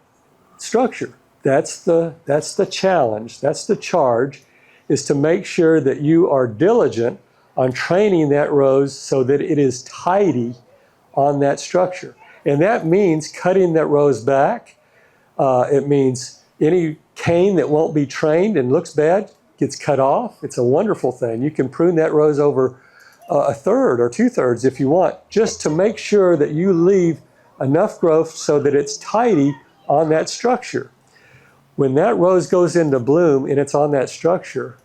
structure? That's the challenge. That's the charge, is to make sure that you are diligent on training that rose so that it is tidy on that structure. And that means cutting that rose back. It means any cane that won't be trained and looks bad gets cut off. It's a wonderful thing. You can prune that rose over 1/3 or 2/3 if you want, just to make sure that you leave enough growth so that it's tidy on that structure. When that rose goes into bloom and it's on that structure,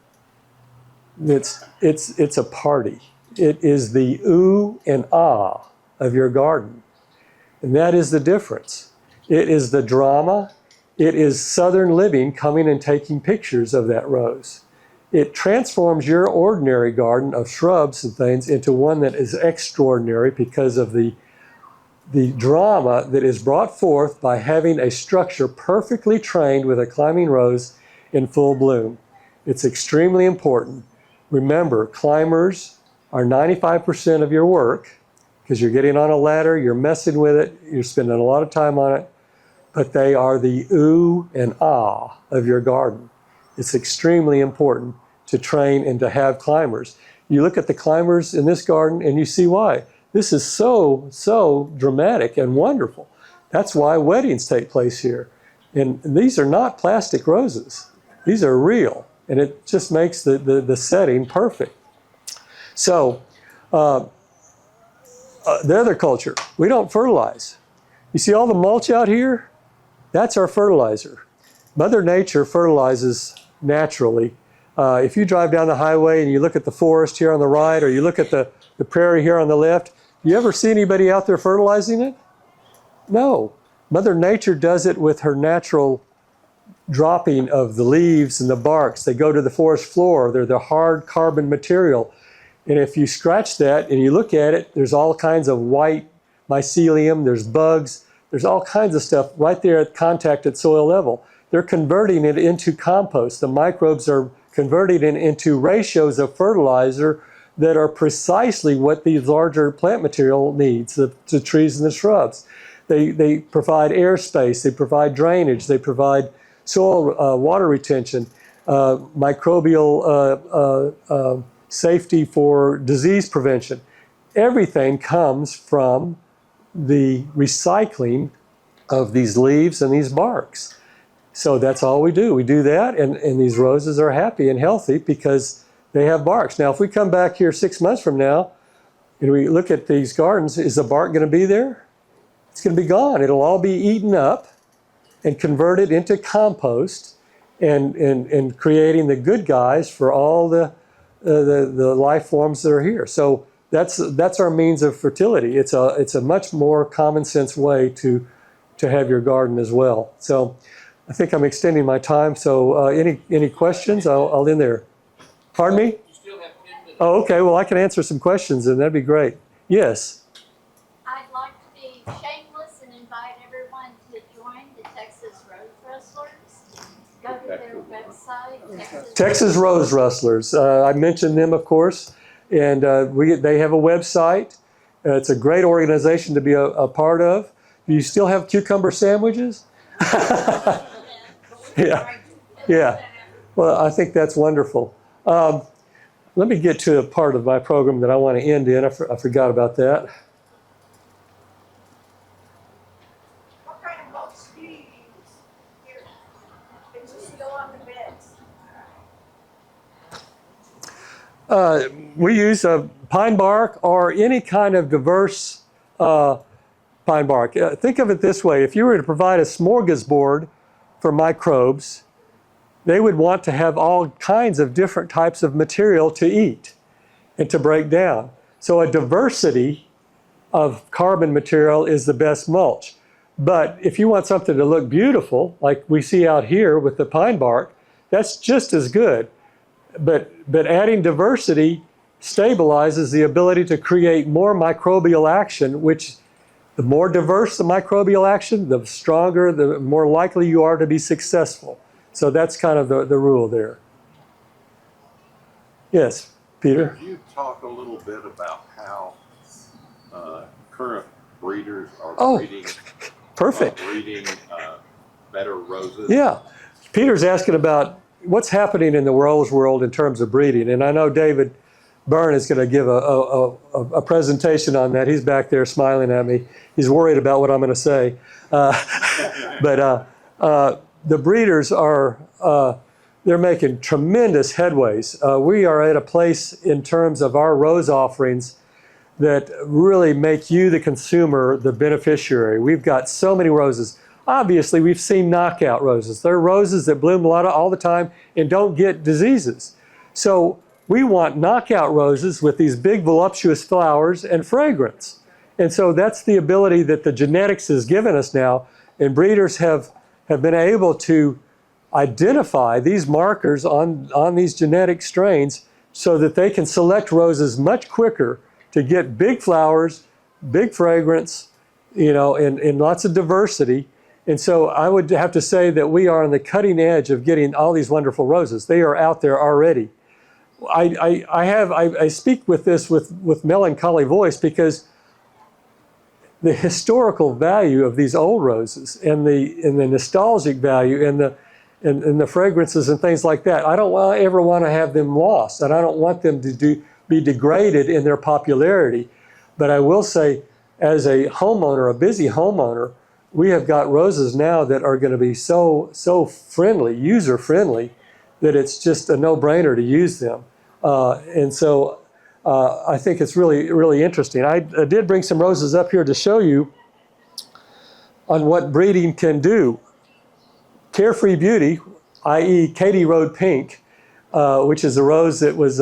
it's a party. It is the ooh and ah of your garden. And that is the difference. It is the drama. It is Southern living coming and taking pictures of that rose. It transforms your ordinary garden of shrubs and things into one that is extraordinary because of the drama that is brought forth by having a structure perfectly trained with a climbing rose in full bloom. It's extremely important. Remember, climbers are 95% of your work because you're getting on a ladder, you're messing with it, you're spending a lot of time on it, but they are the ooh and ah of your garden. It's extremely important to train and to have climbers. You look at the climbers in this garden and you see why. This is so dramatic and wonderful. That's why weddings take place here. And these are not plastic roses. These are real. And it just makes the setting perfect. So, the other culture, we don't fertilize. You see all the mulch out here? That's our fertilizer. Mother Nature fertilizes naturally. If you drive down the highway and you look at the forest here on the right, or you look at the prairie here on the left, you ever see anybody out there fertilizing it? No. Mother Nature does it with her natural dropping of the leaves and the barks. They go to the forest floor. They're the hard carbon material. And if you scratch that and you look at it, there's all kinds of white mycelium, there's bugs, there's all kinds of stuff right there at contact at soil level. They're converting it into compost. The microbes are converting it into ratios of fertilizer that are precisely what the larger plant material needs, the trees and the shrubs. They provide airspace, they provide drainage, they provide soil water retention, microbial safety for disease prevention. Everything comes from the recycling of these leaves and these barks. So that's all we do. We do that, and these roses are happy and healthy because they have barks. Now, if we come back here 6 months from now and we look at these gardens, is the bark going to be there? It's going to be gone. It'll all be eaten up and converted into compost and creating the good guys for all the life forms that are here. So that's our means of fertility. It's a much more common sense way to have your garden as well. So I think I'm extending my time. So any questions? I'll end there. Pardon me? You still have 10 minutes. Oh, okay. Well, I can answer some questions, and that'd be great. Yes. I'd like to be shameless and invite everyone to join the Texas Rose Rustlers. Go to their website, Texas Rose Rustlers. I mentioned them, of course, and they have a website. It's a great organization to be a part of. Do you still have cucumber sandwiches? Yeah. Well, I think that's wonderful. Let me get to a part of my program that I want to end in. I forgot about that. What kind of mulch do you use here? It's just go on the beds. We use pine bark or any kind of diverse pine bark. Think of it this way. If you were to provide a smorgasbord for microbes, they would want to have all kinds of different types of material to eat and to break down. So a diversity of carbon material is the best mulch. But if you want something to look beautiful, like we see out here with the pine bark, that's just as good. But adding diversity stabilizes the ability to create more microbial action, which the more diverse the microbial action, the stronger, the more likely you are to be successful. So that's kind of the rule there. Yes, Peter? Could you talk a little bit about how current breeders are breeding, perfect. Better roses? Yeah. Peter's asking about what's happening in the rose world in terms of breeding. And I know David Byrne is going to give a presentation on that. He's back there smiling at me. He's worried about what I'm going to say. But the breeders are, they're making tremendous headways. We are at a place in terms of our rose offerings that really make you, the consumer, the beneficiary. We've got so many roses. Obviously, we've seen knockout roses. They're roses that bloom all the time and don't get diseases. So we want knockout roses with these big voluptuous flowers and fragrance. And so that's the ability that the genetics has given us now. And breeders have been able to identify these markers on these genetic strains so that they can select roses much quicker to get big flowers, big fragrance, and lots of diversity. And so I would have to say that we are on the cutting edge of getting all these wonderful roses. They are out there already. I speak with this with melancholy voice because the historical value of these old roses and the nostalgic value and the fragrances and things like that, I don't ever want to have them lost, and I don't want them to be degraded in their popularity. But I will say, as a homeowner, a busy homeowner, we have got roses now that are going to be so friendly, user friendly, that it's just a no-brainer to use them. And so I think it's really, really interesting. I did bring some roses up here to show you on what breeding can do. Carefree Beauty, i.e. Katy Road Pink, which is a rose that was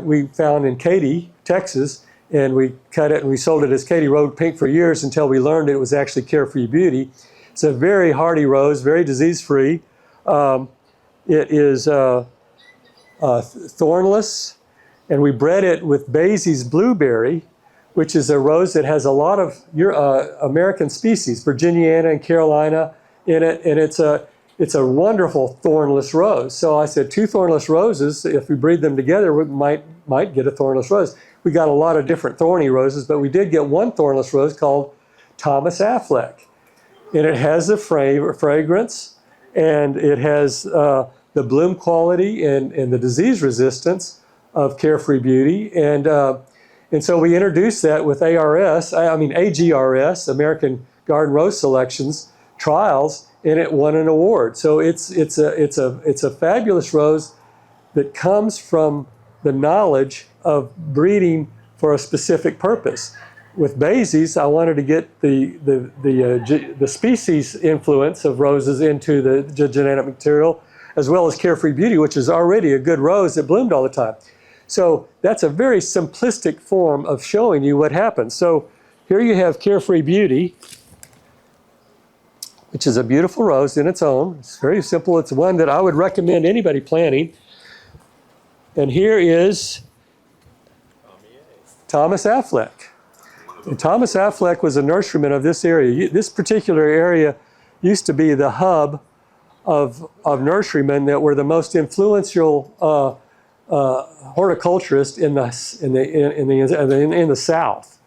we found in Katy, Texas, and we cut it and we sold it as Katy Road Pink for years until we learned it was actually Carefree Beauty. It's a very hardy rose, very disease-free. It is thornless, and we bred it with Basie's Blueberry, which is a rose that has a lot of American species, Virginiana and Carolina, in it, and it's a wonderful thornless rose. So I said 2 thornless roses, if we breed them together, we might get a thornless rose. We got a lot of different thorny roses, but we did get one thornless rose called Thomas Affleck. And it has the fragrance, and it has the bloom quality and the disease resistance of Carefree Beauty. And so we introduced that with AGRS, American Garden Rose Selections trials, and it won an award. So it's a fabulous rose that comes from the knowledge of breeding for a specific purpose. With Baisies, I wanted to get the species influence of roses into the genetic material, as well as Carefree Beauty, which is already a good rose that bloomed all the time. So that's a very simplistic form of showing you what happens. So here you have Carefree Beauty, which is a beautiful rose in its own. It's very simple. It's one that I would recommend anybody planting. And here is Thomas Affleck. And Thomas Affleck was a nurseryman of this area. This particular area used to be the hub of nurserymen that were the most influential horticulturists in the South.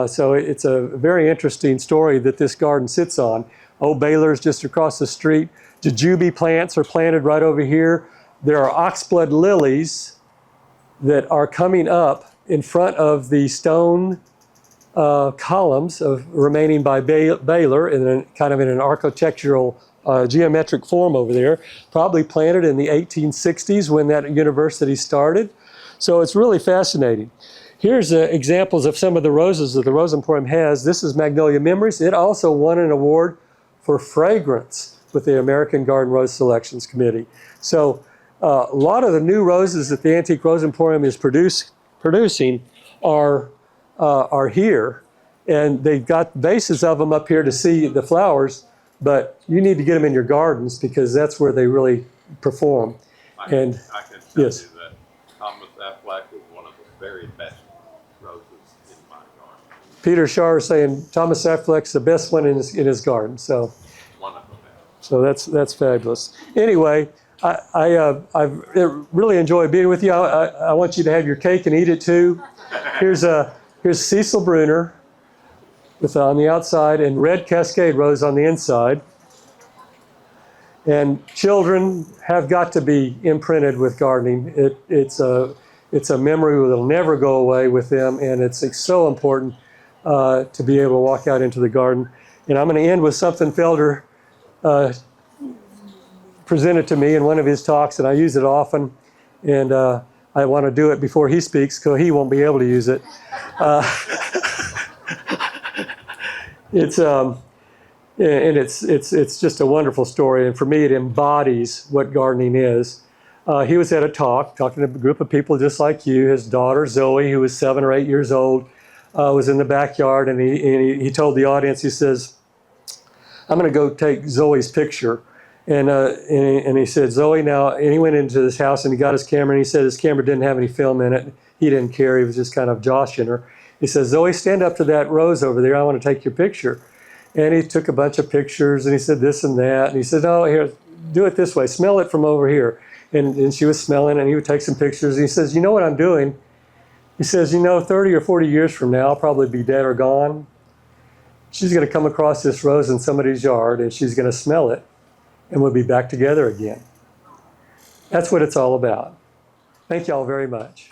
So it's a very interesting story that this garden sits on. Old Baylor's just across the street. Jujube plants are planted right over here. There are oxblood lilies that are coming up in front of the stone columns remaining by Baylor in kind of in an architectural geometric form over there, probably planted in the 1860s when that university started. So it's really fascinating. Here's examples of some of the roses that the Rose Emporium has. This is Magnolia Memories. It also won an award for fragrance with the American Garden Rose Selections Committee. So a lot of the new roses that the Antique Rose Emporium is producing are here, and they've got bases of them up here to see the flowers, but you need to get them in your gardens because that's where they really perform. I can tell yes. you that Thomas Affleck is one of the very best roses in my garden. Peter Shar is saying Thomas Affleck's the best one in his garden. So, One of them. so that's fabulous. Anyway, I've really enjoyed being with you. I want you to have your cake and eat it too. Here's Cecil Bruner with on the outside and red Cascade Rose on the inside. And children have got to be imprinted with gardening. It's a memory that'll never go away with them, and it's so important to be able to walk out into the garden. And I'm going to end with something Felder presented to me in one of his talks, and I use it often. And I want to do it before he speaks, because he won't be able to use it. It's just a wonderful story, and for me, it embodies what gardening is. He was at a talk, talking to a group of people just like you. His daughter, Zoe, who was 7 or 8 years old, was in the backyard, and he told the audience, he says, I'm going to go take Zoe's picture. And he said, Zoe, now, and he went into this house and he got his camera, and he said his camera didn't have any film in it. He didn't care. He was just kind of joshing her. He says, Zoe, stand up to that rose over there. I want to take your picture. And he took a bunch of pictures, and he said this and that. And he said, oh, here, do it this way. Smell it from over here. And she was smelling, and he would take some pictures. And he says, you know what I'm doing? He says, 30 or 40 years from now, I'll probably be dead or gone. She's going to come across this rose in somebody's yard, and she's going to smell it, and we'll be back together again. That's what it's all about. Thank you all very much.